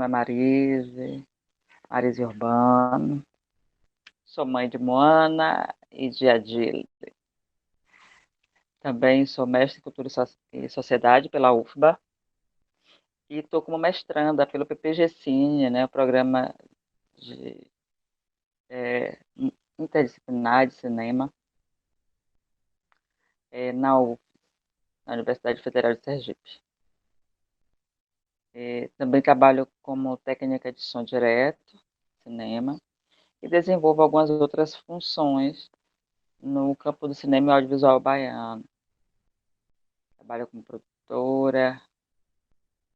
nome é Marise Urbano. Sou mãe de Moana e de Adile. Também sou mestre em Cultura e Sociedade pela UFBA. E estou como mestranda pelo PPG-Cine, né, o programa de interdisciplinar de cinema, na UF, na Universidade Federal de Sergipe. Também trabalho como técnica de som direto, cinema, e desenvolvo algumas outras funções no campo do cinema e audiovisual baiano. Trabalho como produtora,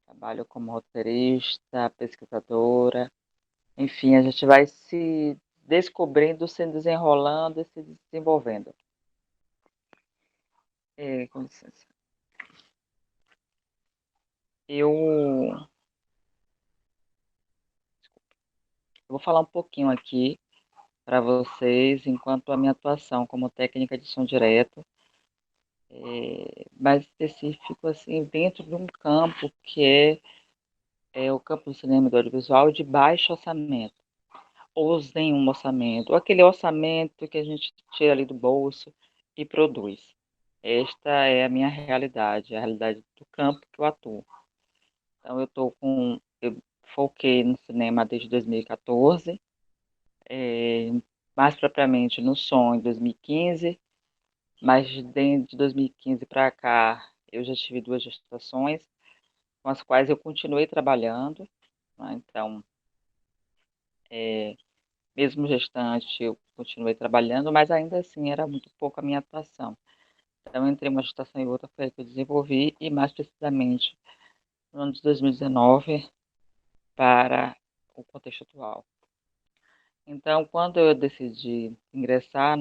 trabalho como roteirista, pesquisadora. Enfim, a gente vai se descobrindo, se desenrolando e se desenvolvendo. Com licença. Eu vou falar um pouquinho aqui para vocês enquanto a minha atuação como técnica de som direto, mais específico assim dentro de um campo que é o campo do cinema e do audiovisual de baixo orçamento, ou nenhum orçamento, ou aquele orçamento que a gente tira ali do bolso e produz. Esta é a minha realidade, a realidade do campo que eu atuo. Então eu foquei no cinema desde 2014, mais propriamente no som em 2015, mas desde 2015 para cá eu já tive duas gestações, com as quais eu continuei trabalhando, né? Então, mesmo gestante, eu continuei trabalhando, mas ainda assim era muito pouco a minha atuação. Então, entre uma gestação e outra foi aí que eu desenvolvi, e mais precisamente no ano de 2019 para o contexto atual. Então, quando eu decidi ingressar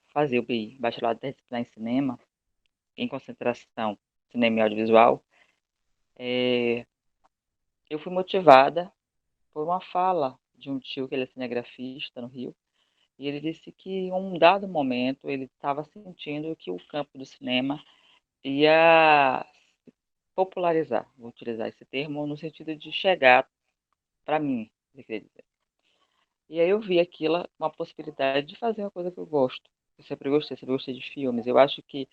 fazer o BI, Bacharelado Interdisciplinar em Cinema, em concentração Cinema e Audiovisual, eu fui motivada por uma fala de um tio que ele é cinegrafista no Rio, e ele disse que em um dado momento ele estava sentindo que o campo do cinema ia popularizar, vou utilizar esse termo, no sentido de chegar para mim, ele queria dizer. E aí eu vi aquilo, uma possibilidade de fazer uma coisa que eu gosto. Eu sempre gostei de filmes. Eu acho que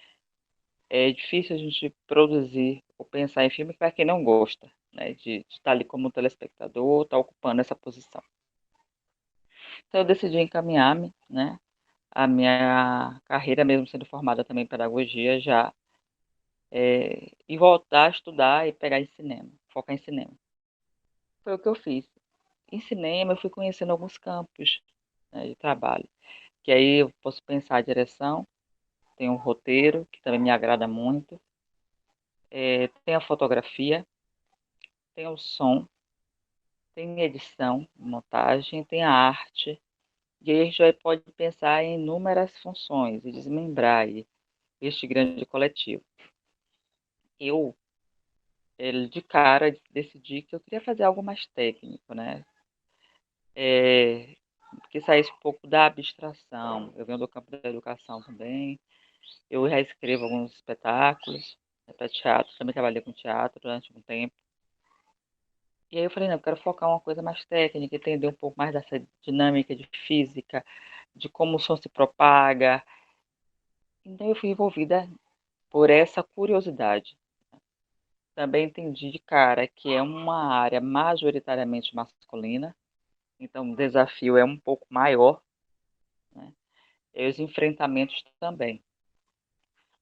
é difícil a gente produzir ou pensar em filme para quem não gosta, né? De estar ali como telespectador, estar ocupando essa posição. Então eu decidi encaminhar-me, né? A minha carreira, mesmo sendo formada também em pedagogia, já e voltar a estudar e pegar em cinema, focar em cinema. Foi o que eu fiz. Em cinema, eu fui conhecendo alguns campos, né, de trabalho, que aí eu posso pensar a direção, tem um roteiro, que também me agrada muito, tem a fotografia, tem o som, tem edição, montagem, tem a arte, e aí a gente já pode pensar em inúmeras funções e desmembrar aí este grande coletivo. Eu, de cara, decidi que eu queria fazer algo mais técnico, né? Que saísse um pouco da abstração. Eu venho do campo da educação também, eu já escrevo alguns espetáculos, para teatro, também trabalhei com teatro durante um tempo. E aí eu falei, não, eu quero focar uma coisa mais técnica, entender um pouco mais dessa dinâmica de física, de como o som se propaga. Então eu fui envolvida por essa curiosidade. Também entendi de cara que é uma área majoritariamente masculina, então o desafio é um pouco maior, né? E os enfrentamentos também.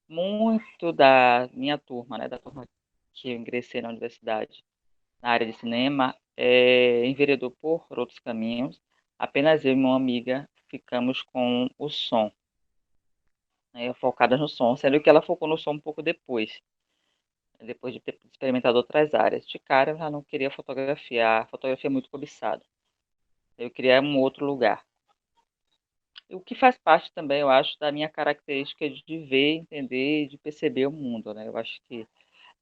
Muito da minha turma, né, da turma que eu ingressei na universidade, na área de cinema, enveredou por outros caminhos. Apenas eu e uma amiga ficamos com o som, né, focadas no som, sendo que ela focou no som um pouco depois de ter experimentado outras áreas. De cara, eu já não queria fotografia, a fotografia é muito cobiçada. Eu queria um outro lugar. O que faz parte também, eu acho, da minha característica de ver, entender e de perceber o mundo, né? Eu acho que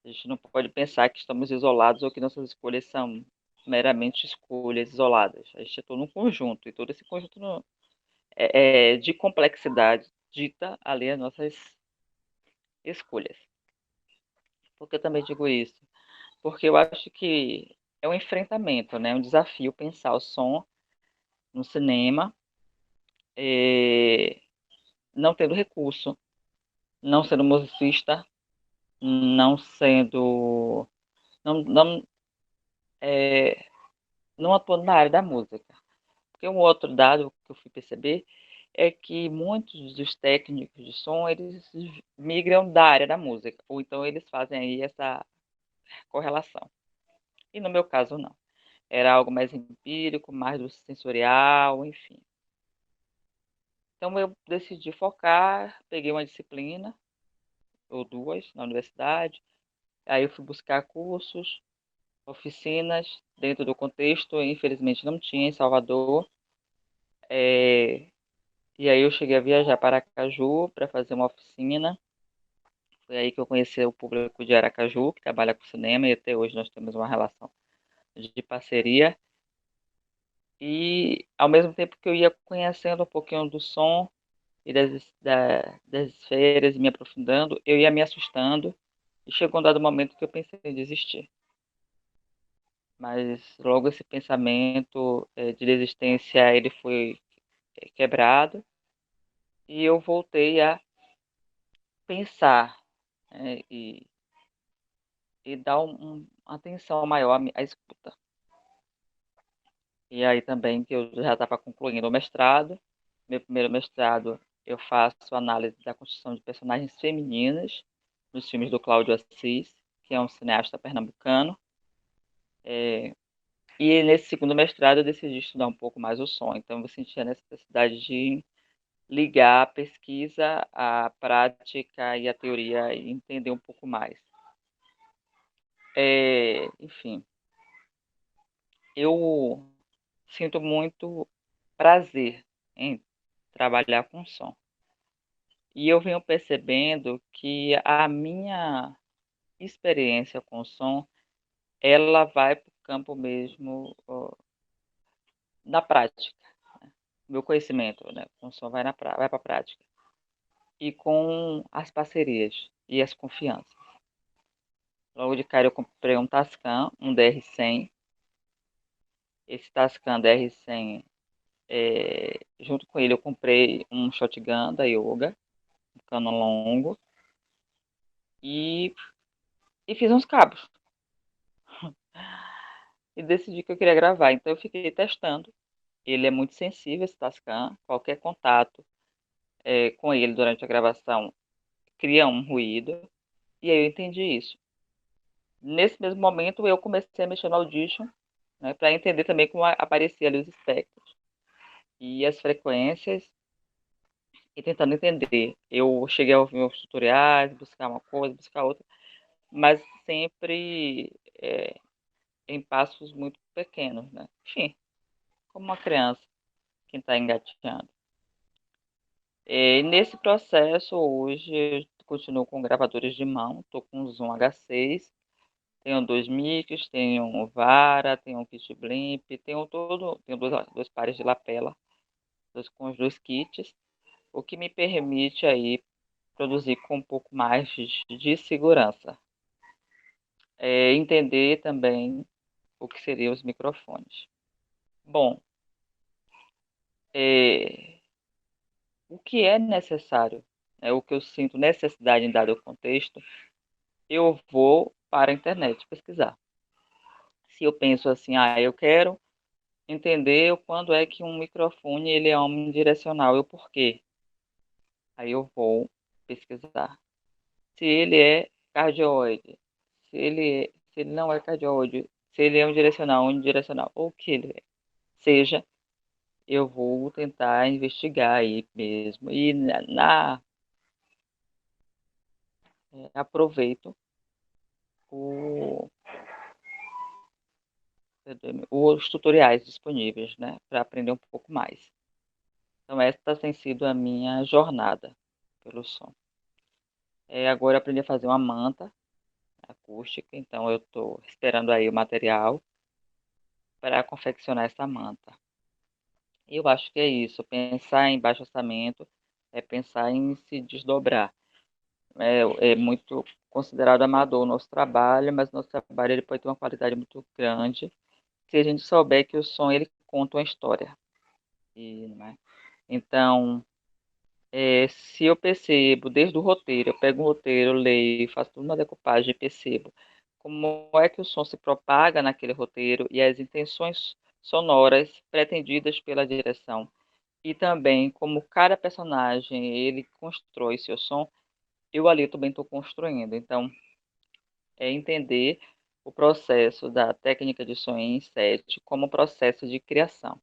a gente não pode pensar que estamos isolados ou que nossas escolhas são meramente escolhas isoladas. A gente é todo um conjunto, e todo esse conjunto de complexidade dita ali as nossas escolhas. Por que eu também digo isso? Porque eu acho que um enfrentamento, né, um desafio pensar o som no cinema, eh, não tendo recurso, não sendo musicista, não sendo não, não atuando na área da música. Porque um outro dado que eu fui perceber é que muitos dos técnicos de som, eles migram da área da música, ou então eles fazem aí essa correlação. E no meu caso não. Era algo mais empírico, mais do sensorial, enfim. Então eu decidi focar, peguei uma disciplina ou duas na universidade, aí eu fui buscar cursos, oficinas dentro do contexto, infelizmente não tinha em Salvador. E aí eu cheguei a viajar para Aracaju para fazer uma oficina. Foi aí que eu conheci o público de Aracaju, que trabalha com cinema, e até hoje nós temos uma relação de parceria. E ao mesmo tempo que eu ia conhecendo um pouquinho do som e das esferas e me aprofundando, eu ia me assustando. E chegou um dado momento que eu pensei em desistir. Mas logo esse pensamento de desistência ele foi quebrado e eu voltei a pensar, e dar atenção maior à escuta. E aí também que eu já estava concluindo o mestrado. Meu primeiro mestrado eu faço análise da construção de personagens femininas nos filmes do Cláudio Assis, que é um cineasta pernambucano. E nesse segundo mestrado eu decidi estudar um pouco mais o som. Então eu senti a necessidade de ligar a pesquisa, a prática e a teoria e entender um pouco mais. Enfim, eu sinto muito prazer em trabalhar com som. E eu venho percebendo que a minha experiência com som, ela vai para o campo mesmo da prática. Meu conhecimento, né, com som vai para a prática. E com as parcerias e as confianças. Logo de cara eu comprei um Tascam, um DR100. Esse Tascam DR100, junto com ele eu comprei um shotgun da Yoga, um cano longo, e, e fiz uns cabos. E decidi que eu queria gravar. Então eu fiquei testando. Ele é muito sensível, esse Tascam. Qualquer contato com ele durante a gravação cria um ruído. E aí eu entendi isso. Nesse mesmo momento eu comecei a mexer no Audition, né, para entender também como aparecia ali os espectros e as frequências e tentando entender. Eu cheguei a ouvir os tutoriais, buscar uma coisa, buscar outra, mas sempre em passos muito pequenos, né? Enfim, como uma criança que está engatinhando. E nesse processo, hoje, eu continuo com gravadores de mão, estou com um Zoom H6, tenho dois mics, tenho um Vara, tenho um kit Blimp, tenho dois pares de lapela, com os dois kits, o que me permite aí produzir com um pouco mais de segurança. Entender também o que seriam os microfones. Bom, é, o que é necessário, o que eu sinto necessidade em dado contexto, eu vou para a internet pesquisar. Se eu penso assim, eu quero entender quando é que um microfone ele é omnidirecional e o porquê. Aí eu vou pesquisar. Se ele é cardioide, se ele não é cardioide, se ele é unidirecional, ou o que ele seja, eu vou tentar investigar aí mesmo. E aproveito o, os tutoriais disponíveis, né, para aprender um pouco mais. Então, essa tem sido a minha jornada pelo som. Agora eu aprendi a fazer uma manta acústica, então eu estou esperando aí o material para confeccionar essa manta. E eu acho que é isso, pensar em baixo orçamento é pensar em se desdobrar. é muito considerado amador o nosso trabalho, mas nosso trabalho ele pode ter uma qualidade muito grande se a gente souber que o som ele conta uma história. E, né? Então, se eu percebo desde o roteiro, eu pego um roteiro, leio, faço toda uma decupagem e percebo como é que o som se propaga naquele roteiro e as intenções sonoras pretendidas pela direção, e também como cada personagem ele constrói seu som, eu ali também estou construindo. Então, é entender o processo da técnica de som em set como processo de criação.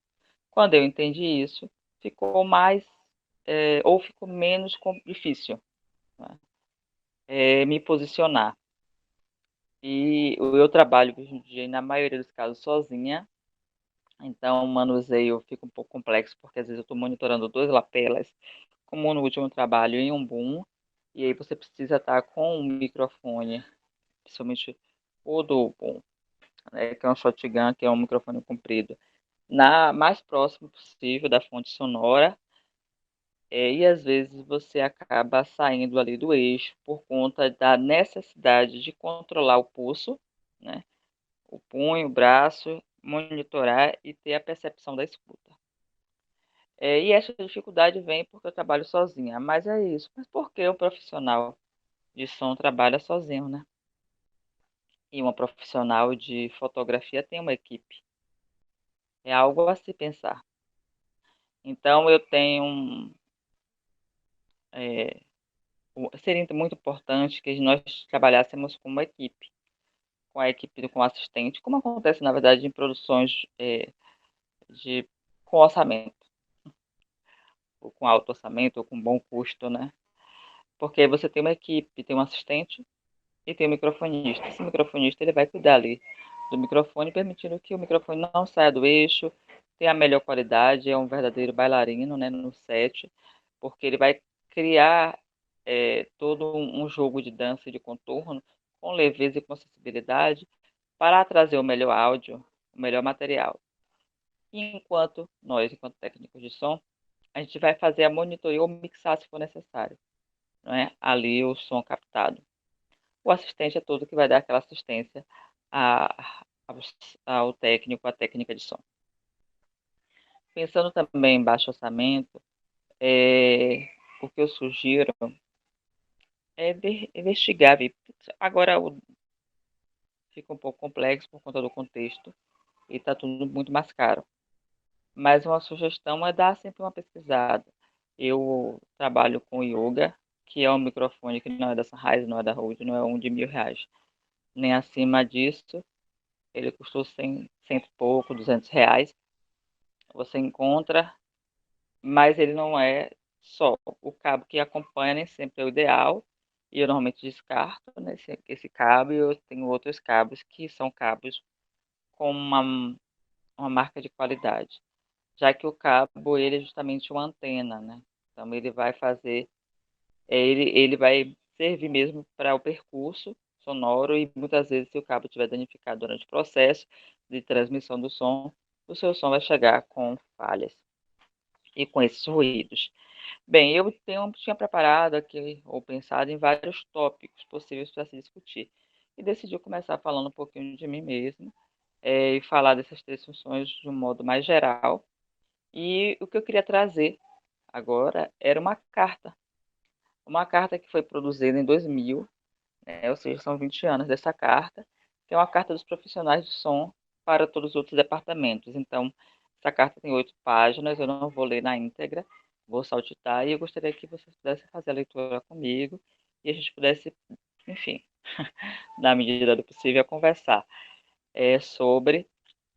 Quando eu entendi isso, ficou mais, ou ficou menos difícil, né, me posicionar. E eu trabalho hoje em dia, na maioria dos casos, sozinha, então o manuseio fica um pouco complexo, porque às vezes eu estou monitorando duas lapelas, como no último trabalho em um boom, e aí você precisa estar com um microfone, principalmente o do boom, né, que é um shotgun, que é um microfone comprido, mais próximo possível da fonte sonora, e às vezes você acaba saindo ali do eixo por conta da necessidade de controlar o pulso, né, o punho, o braço, monitorar e ter a percepção da escuta. E essa dificuldade vem porque eu trabalho sozinha, mas é isso. Mas por que o profissional de som trabalha sozinho, né? E uma profissional de fotografia tem uma equipe. É algo a se pensar. Então eu tenho é, seria muito importante que nós trabalhássemos com uma equipe, com a equipe, com o assistente, como acontece na verdade em produções de com orçamento, ou com alto orçamento, ou com bom custo, né? Porque você tem uma equipe, tem um assistente e tem um microfonista. Esse microfonista ele vai cuidar ali do microfone, permitindo que o microfone não saia do eixo, tenha a melhor qualidade, é um verdadeiro bailarino, né, no set, porque ele vai criar todo um jogo de dança e de contorno com leveza e com sensibilidade para trazer o melhor áudio, o melhor material. E enquanto nós, enquanto técnicos de som, a gente vai fazer a monitoria ou mixar se for necessário, não é? Ali o som captado. O assistente é todo que vai dar aquela assistência ao, ao técnico, à técnica de som. Pensando também em baixo orçamento, o que eu sugiro é investigar. Agora fica um pouco complexo por conta do contexto e está tudo muito mais caro. Mas uma sugestão é dar sempre uma pesquisada. Eu trabalho com yoga, que é um microfone que não é da Sennheiser, não é da Rode, não é um de R$ 1.000, nem acima disso. Ele custou 100, cento e pouco, R$ 200. Você encontra, mas ele não é só. O cabo que acompanha nem sempre é o ideal. E eu normalmente descarto, né, esse cabo, e eu tenho outros cabos que são cabos com uma marca de qualidade. Já que o cabo ele é justamente uma antena, né? Então ele vai fazer, ele vai servir mesmo para o percurso sonoro, e muitas vezes se o cabo estiver danificado durante o processo de transmissão do som, o seu som vai chegar com falhas e com esses ruídos. Bem, tinha preparado aqui ou pensado em vários tópicos possíveis para se discutir e decidi começar falando um pouquinho de mim mesmo, e falar dessas três funções de um modo mais geral. E o que eu queria trazer agora era uma carta que foi produzida em 2000, né, ou seja, são 20 anos dessa carta, que é uma carta dos profissionais de som para todos os outros departamentos. Então, essa carta tem 8 páginas, eu não vou ler na íntegra, vou saltitar, e eu gostaria que vocês pudessem fazer a leitura comigo e a gente pudesse, enfim, na medida do possível, conversar sobre,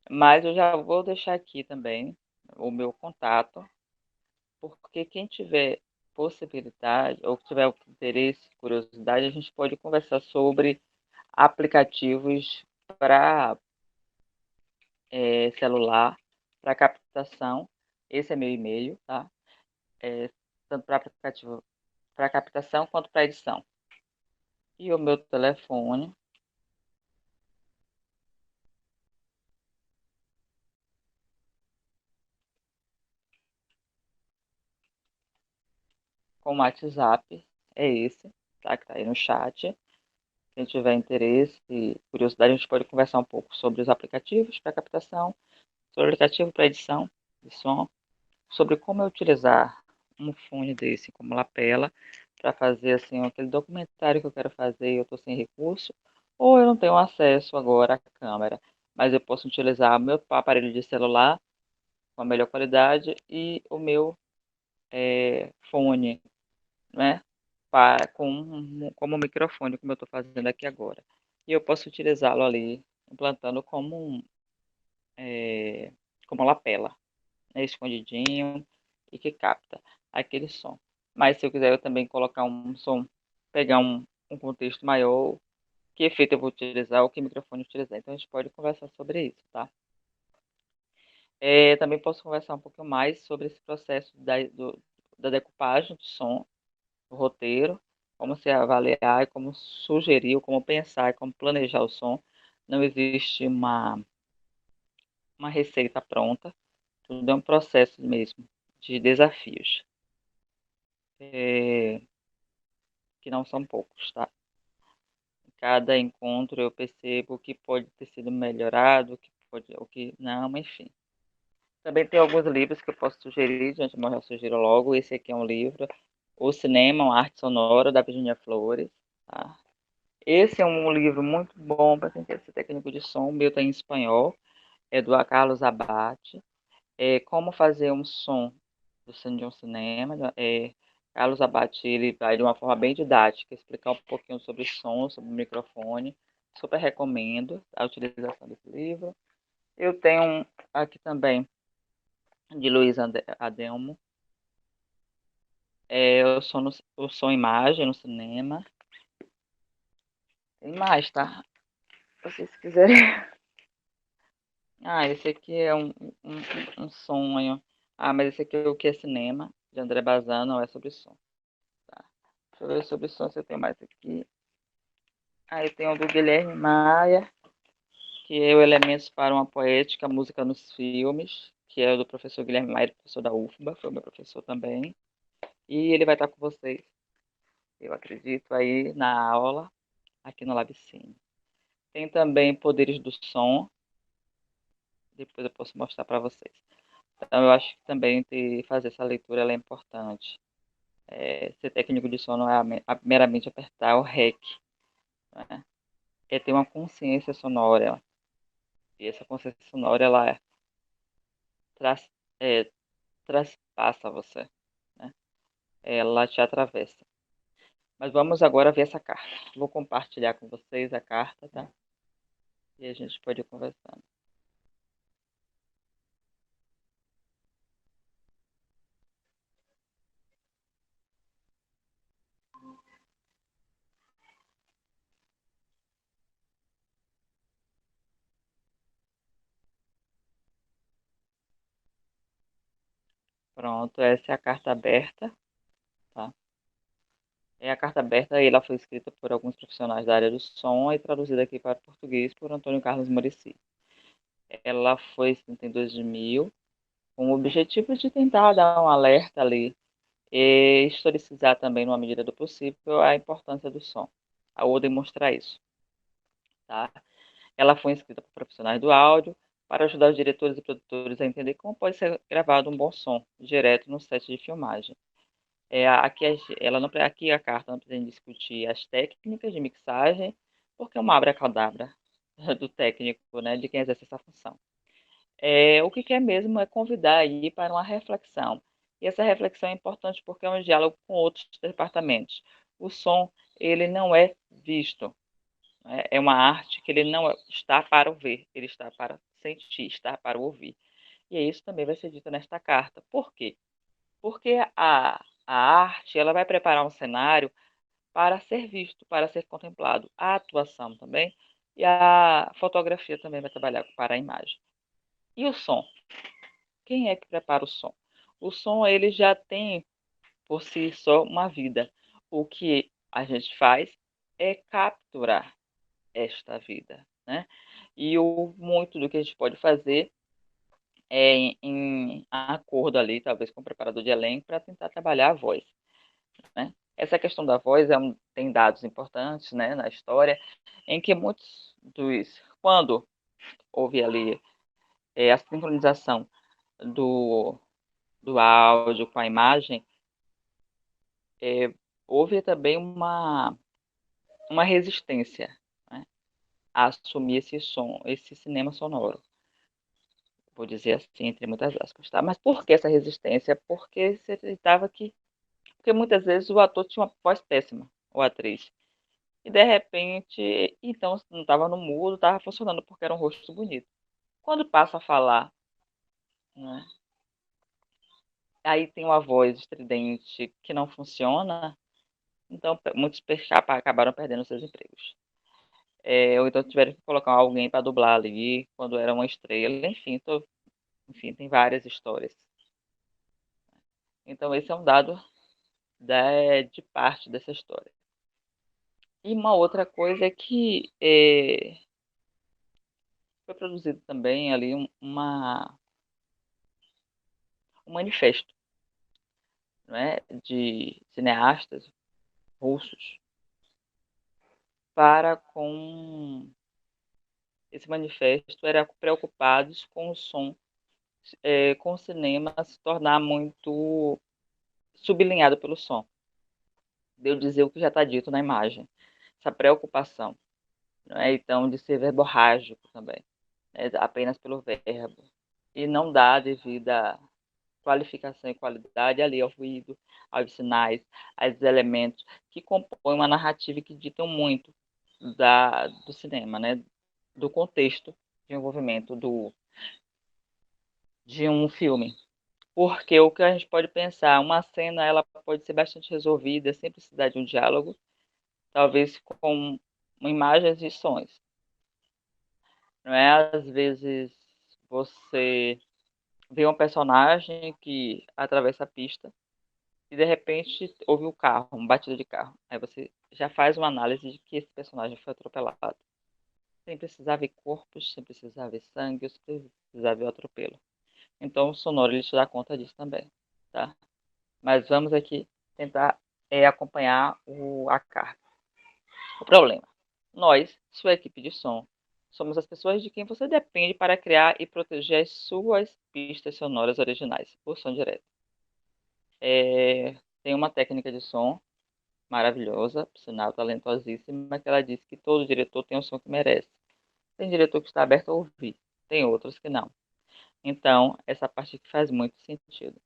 mas eu já vou deixar aqui também o meu contato, porque quem tiver possibilidade ou tiver interesse, curiosidade, a gente pode conversar sobre aplicativos para celular, para captação. Esse é meu e-mail, tá? Tanto para aplicativo para captação quanto para edição. E o meu telefone, com WhatsApp, é esse, tá? Que está aí no chat. Quem tiver interesse e curiosidade, a gente pode conversar um pouco sobre os aplicativos para captação, sobre o aplicativo para edição de som, sobre como utilizar um fone desse como lapela para fazer assim aquele documentário que eu quero fazer e eu estou sem recurso, ou eu não tenho acesso agora à câmera, mas eu posso utilizar o meu aparelho de celular com a melhor qualidade e o meu fone, né, como microfone, como eu estou fazendo aqui agora. E eu posso utilizá-lo ali, implantando como lapela, né, escondidinho e que capta aquele som. Mas se eu quiser eu também colocar um som, pegar um contexto maior, que efeito eu vou utilizar, ou que microfone utilizar. Então a gente pode conversar sobre isso, tá? Também posso conversar um pouquinho mais sobre esse processo da decupagem do som, do roteiro, como se avaliar, e como sugerir, como pensar, como planejar o som. Não existe uma receita pronta, tudo é um processo mesmo de desafios, é, que não são poucos, tá? Em cada encontro eu percebo o que pode ter sido melhorado, o que não, enfim. Também tem alguns livros que eu posso sugerir, de antemão eu sugiro logo. Esse aqui é um livro, O Cinema, uma Arte Sonora, da Virginia Flores. Tá? Esse é um livro muito bom para quem quer ser técnico de som. O meu está em espanhol, é do Carlos Abate. Como fazer um som de um cinema. Carlos Abate, ele vai de uma forma bem didática, explicar um pouquinho sobre som, sobre microfone. Super recomendo a utilização desse livro. Eu tenho aqui também de Luiz Adelmo, o som imagem no cinema. Tem mais, tá? Se vocês quiserem. Ah, esse aqui é um sonho. Ah, mas esse aqui é o que é cinema, de André Bazin, não é sobre som. Tá? Deixa eu ver sobre som se eu tenho mais aqui. Aí tem o do Guilherme Maia, que é o Elementos para uma Poética, Música nos Filmes, que é o do professor Guilherme Maia, professor da UFBA, foi meu professor também. E ele vai estar com vocês, eu acredito, aí na aula, aqui no Labicine. Tem também Poderes do Som, depois eu posso mostrar para vocês. Então, eu acho que também fazer essa leitura ela é importante. Ser técnico de som não é meramente apertar o REC, né? É ter uma consciência sonora. E essa consciência sonora, ela tras, é, traspassa você, né? Ela te atravessa. Mas vamos agora ver essa carta. Vou compartilhar com vocês a carta, tá? E a gente pode ir conversando. Pronto, essa é a carta aberta, tá? A carta aberta e ela foi escrita por alguns profissionais da área do som e traduzida aqui para português por Antônio Carlos Muricy. Ela foi escrita em 2000 com o objetivo de tentar dar um alerta ali e historicizar também, numa medida do possível, a importância do som, ou demonstrar isso. Tá? Ela foi escrita por profissionais do áudio para ajudar os diretores e produtores a entender como pode ser gravado um bom som direto no set de filmagem. Aqui a carta não pretende discutir as técnicas de mixagem, porque é uma abracadabra do técnico, né, de quem exerce essa função. O que quer mesmo é convidar aí para uma reflexão. E essa reflexão é importante porque é um diálogo com outros departamentos. O som, ele não é visto, né? É uma arte que ele não está para o ver, ele está para sentir, está para ouvir. E isso também vai ser dito nesta carta. Por quê? Porque a arte, ela vai preparar um cenário para ser visto, para ser contemplado. A atuação também e a fotografia também vai trabalhar para a imagem. E o som? Quem é que prepara o som? O som, ele já tem por si só uma vida. O que a gente faz é capturar esta vida, né? E muito do que a gente pode fazer é em acordo ali, talvez com o preparador de elenco, para tentar trabalhar a voz, né? Essa questão da voz tem dados importantes, né, na história, em que quando houve ali a sincronização do, do áudio com a imagem, houve também uma resistência, né, a assumir esse som, esse cinema sonoro. Vou dizer assim, entre muitas aspas, tá? Mas por que essa resistência? Porque se acreditava que... Porque muitas vezes o ator tinha uma voz péssima, ou a atriz. E de repente, então não estava no mudo, estava funcionando porque era um rosto bonito. Quando passa a falar, né, aí tem uma voz estridente que não funciona, então muitos acabaram perdendo seus empregos. Ou então tiveram que colocar alguém para dublar ali quando era uma estrela, enfim, tem várias histórias. Então esse é um dado de parte dessa história. E uma outra coisa é que foi produzido também ali um manifesto, né, de cineastas russos para com esse manifesto era preocupados com o som, com o cinema se tornar muito sublinhado pelo som. Deu dizer o que já está dito na imagem, essa preocupação, não é? Então de ser verborrágico também, né, apenas pelo verbo, e não dá a devida qualificação e qualidade ali ao ruído, aos sinais, aos elementos que compõem uma narrativa e que ditam muito do cinema, né? Do contexto de envolvimento de um filme. Porque o que a gente pode pensar, uma cena ela pode ser bastante resolvida sem precisar de um diálogo, talvez com imagens e sons. Não é? Às vezes você vê um personagem que atravessa a pista e de repente houve um carro, uma batida de carro. Aí você já faz uma análise de que esse personagem foi atropelado. Sem precisar ver corpos, sem precisar ver sangue, sem precisar ver o atropelo. Então o sonoro ele te dá conta disso também, tá? Mas vamos aqui tentar acompanhar a carga. O problema: nós, sua equipe de som, somos as pessoas de quem você depende para criar e proteger as suas pistas sonoras originais, por som direto. Tem uma técnica de som maravilhosa, por sinal talentosíssima, que ela diz que todo diretor tem o som que merece. Tem diretor que está aberto a ouvir, tem outros que não. Então, essa parte que faz muito sentido.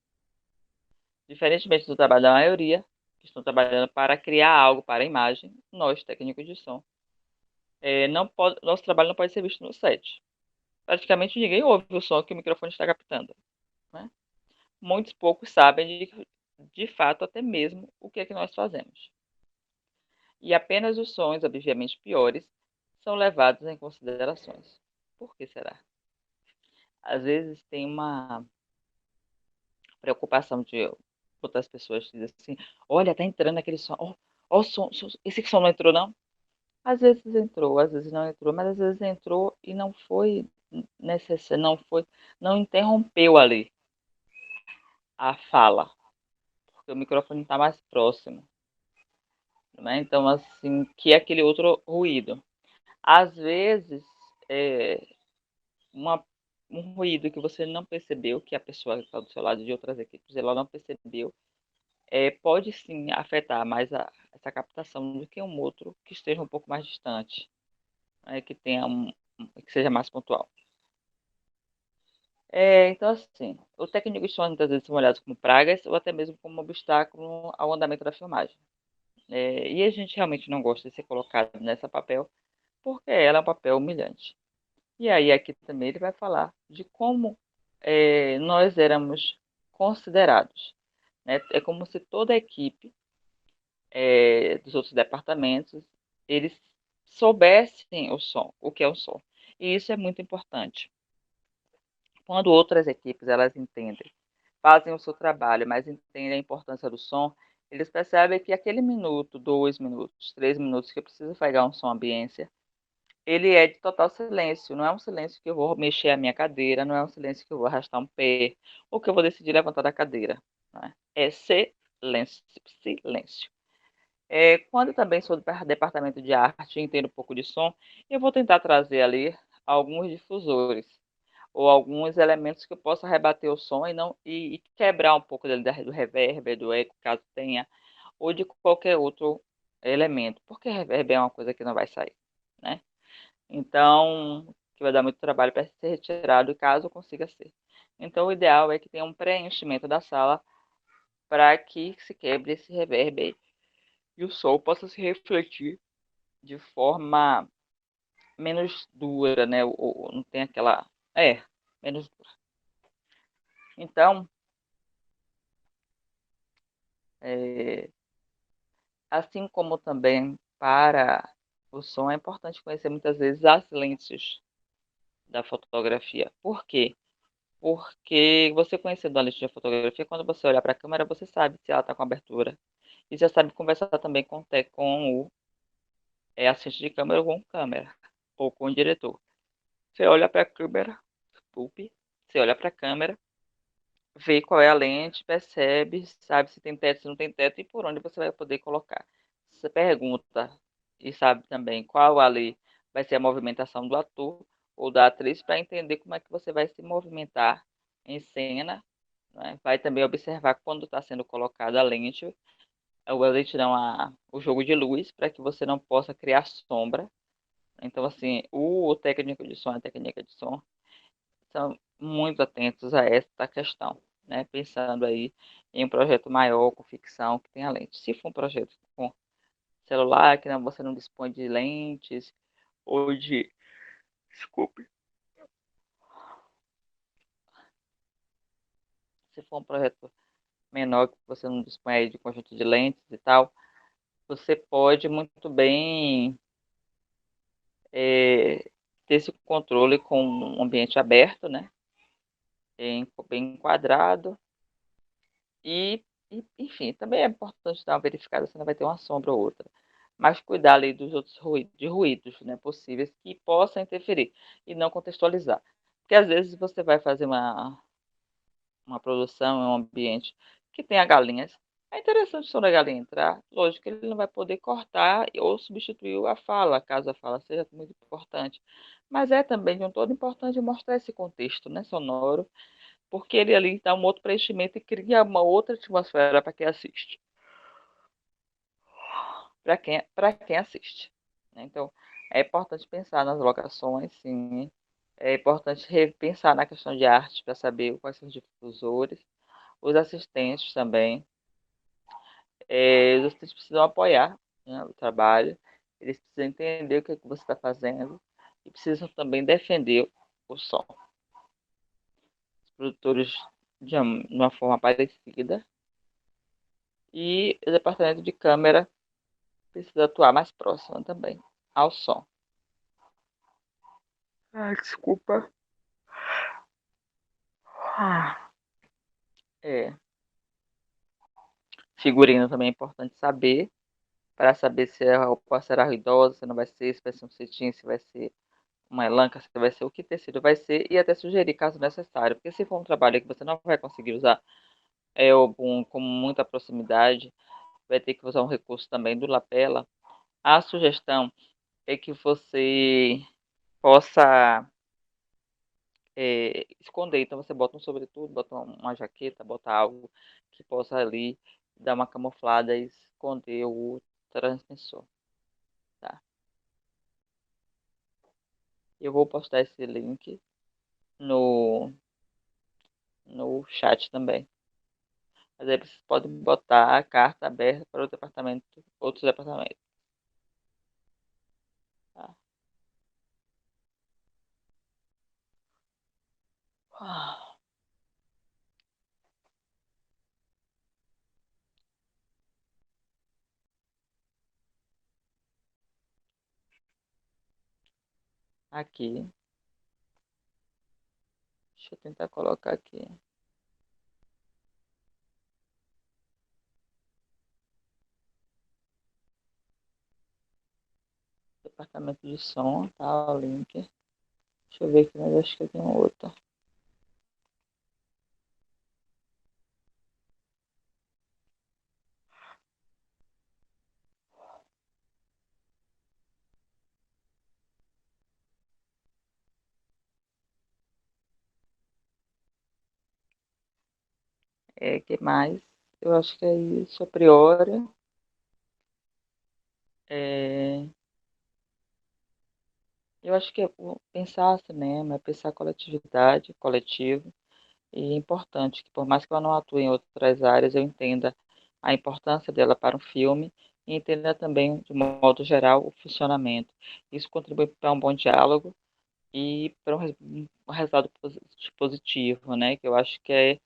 Diferentemente do trabalho da maioria, que estão trabalhando para criar algo para a imagem, nós, técnicos de som, nosso trabalho não pode ser visto no set. Praticamente ninguém ouve o som que o microfone está captando, né? Muitos poucos sabem de fato até mesmo o que é que nós fazemos. E apenas os sons, obviamente piores, são levados em considerações. Por que será? Às vezes tem uma preocupação de outras pessoas que dizem assim: olha, tá entrando aquele som, ó, o som, esse som não entrou, não? Às vezes entrou, às vezes não entrou, mas às vezes entrou e não foi necessário, não interrompeu ali a fala, porque o microfone está mais próximo, né? Então, assim, que é aquele outro ruído. Às vezes, é, uma, um ruído que você não percebeu, que a pessoa que está do seu lado de outras equipes, ela não percebeu, pode sim afetar mais essa captação do que um outro que esteja um pouco mais distante, né, que seja mais pontual. Então, assim, o técnico de som muitas vezes são olhados como pragas ou até mesmo como um obstáculo ao andamento da filmagem. E a gente realmente não gosta de ser colocado nessa papel, porque ela é um papel humilhante. E aí aqui também ele vai falar de como nós éramos considerados, né? É como se toda a equipe dos outros departamentos, eles soubessem o som, o que é o som. E isso é muito importante. Quando outras equipes elas entendem, fazem o seu trabalho, mas entendem a importância do som, eles percebem que aquele minuto, 2 minutos, 3 minutos que eu preciso pegar um som ambiência, ele é de total silêncio. Não é um silêncio que eu vou mexer a minha cadeira, não é um silêncio que eu vou arrastar um pé, ou que eu vou decidir levantar da cadeira. Né? É silêncio, silêncio. Quando eu também sou do departamento de arte e entendo um pouco de som, eu vou tentar trazer ali alguns difusores ou alguns elementos que eu possa rebater o som e não e quebrar um pouco do reverb, do eco, caso tenha, ou de qualquer outro elemento, porque reverb é uma coisa que não vai sair, né? Então, que vai dar muito trabalho para ser retirado, caso consiga ser. Então, o ideal é que tenha um preenchimento da sala para que se quebre esse reverb e o som possa se refletir de forma menos dura, né? Ou não tem aquela. Menos dura. Então, é, assim como também para o som, é importante conhecer muitas vezes as lentes da fotografia. Por quê? Porque você conhecendo a lente de fotografia, quando você olhar para a câmera, você sabe se ela está com abertura. E já sabe conversar também com o assistente de câmera ou com câmera, ou com o diretor. Você olha para a câmera, desculpe, você olha para a câmera, vê qual é a lente, percebe, sabe se tem teto, se não tem teto e por onde você vai poder colocar. Você pergunta e sabe também qual ali vai ser a movimentação do ator ou da atriz para entender como é que você vai se movimentar em cena, né? Vai também observar quando está sendo colocada a lente, ou a lente não, o jogo de luz, para que você não possa criar sombra. Então, assim, o técnico de som, a técnica de som, são muito atentos a esta questão, né? Pensando aí em um projeto maior, com ficção, que tenha lente. Se for um projeto com celular, que não, você não dispõe de lentes, ou de. Desculpe. Se for um projeto menor, que você não dispõe aí de conjunto de lentes e tal, você pode muito bem ter esse controle com um ambiente aberto, né? Bem enquadrado. Enfim, também é importante dar uma verificada se não vai ter uma sombra ou outra. Mas cuidar ali dos outros ruídos, né, possíveis que possam interferir e não contextualizar. Porque às vezes você vai fazer uma produção em um ambiente que tenha galinhas. É interessante o som da galinha entrar. Lógico que ele não vai poder cortar ou substituir a fala, caso a fala seja muito importante. Mas é também de um todo importante mostrar esse contexto, né, sonoro, porque ele ali dá um outro preenchimento e cria uma outra atmosfera para quem assiste. Para quem assiste, né? Então, é importante pensar nas locações, sim. É importante repensar na questão de arte para saber quais são os difusores, os assistentes também. Os assistentes precisam apoiar, né, o trabalho, eles precisam entender o que, é que você está fazendo e precisam também defender o som. Os produtores de uma forma parecida e o departamento de câmera precisa atuar mais próximo também ao som. Ah, desculpa. Ah, é. Figurino também é importante saber, para saber se a roupa será ruidosa, se não vai ser, se vai ser um cetim, se vai ser uma elanca, se vai ser o que tecido vai ser, e até sugerir caso necessário. Porque se for um trabalho que você não vai conseguir usar com muita proximidade, vai ter que usar um recurso também do lapela. A sugestão é que você possa esconder. Então você bota um sobretudo, bota uma jaqueta, bota algo que possa ali dar uma camuflada e esconder o transmissor, tá? Eu vou postar esse link no, no chat também. Mas aí vocês podem botar a carta aberta para o departamento, outros departamentos, tá? Aqui, deixa eu tentar colocar aqui. Departamento de som, tá? O link. Deixa eu ver aqui, mas acho que eu tenho outro. Que mais? Eu acho que é isso, a priori. É, eu acho que pensar cinema é pensar coletividade, coletivo, e é importante que, por mais que eu não atue em outras áreas, eu entenda a importância dela para um filme e entenda também, de modo geral, o funcionamento. Isso contribui para um bom diálogo e para um resultado positivo, né? Que eu acho que é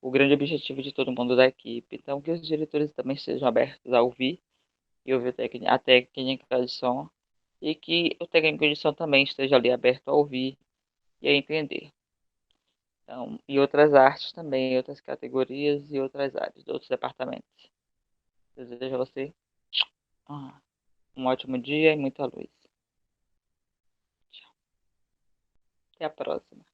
o grande objetivo de todo mundo da equipe. Então, que os diretores também estejam abertos a ouvir e ouvir a técnica de som e que o técnico de som também esteja ali aberto a ouvir e a entender. Então, e outras artes também, outras categorias e outras áreas, outros departamentos. Desejo a você ah, um ótimo dia e muita luz. Tchau. Até a próxima.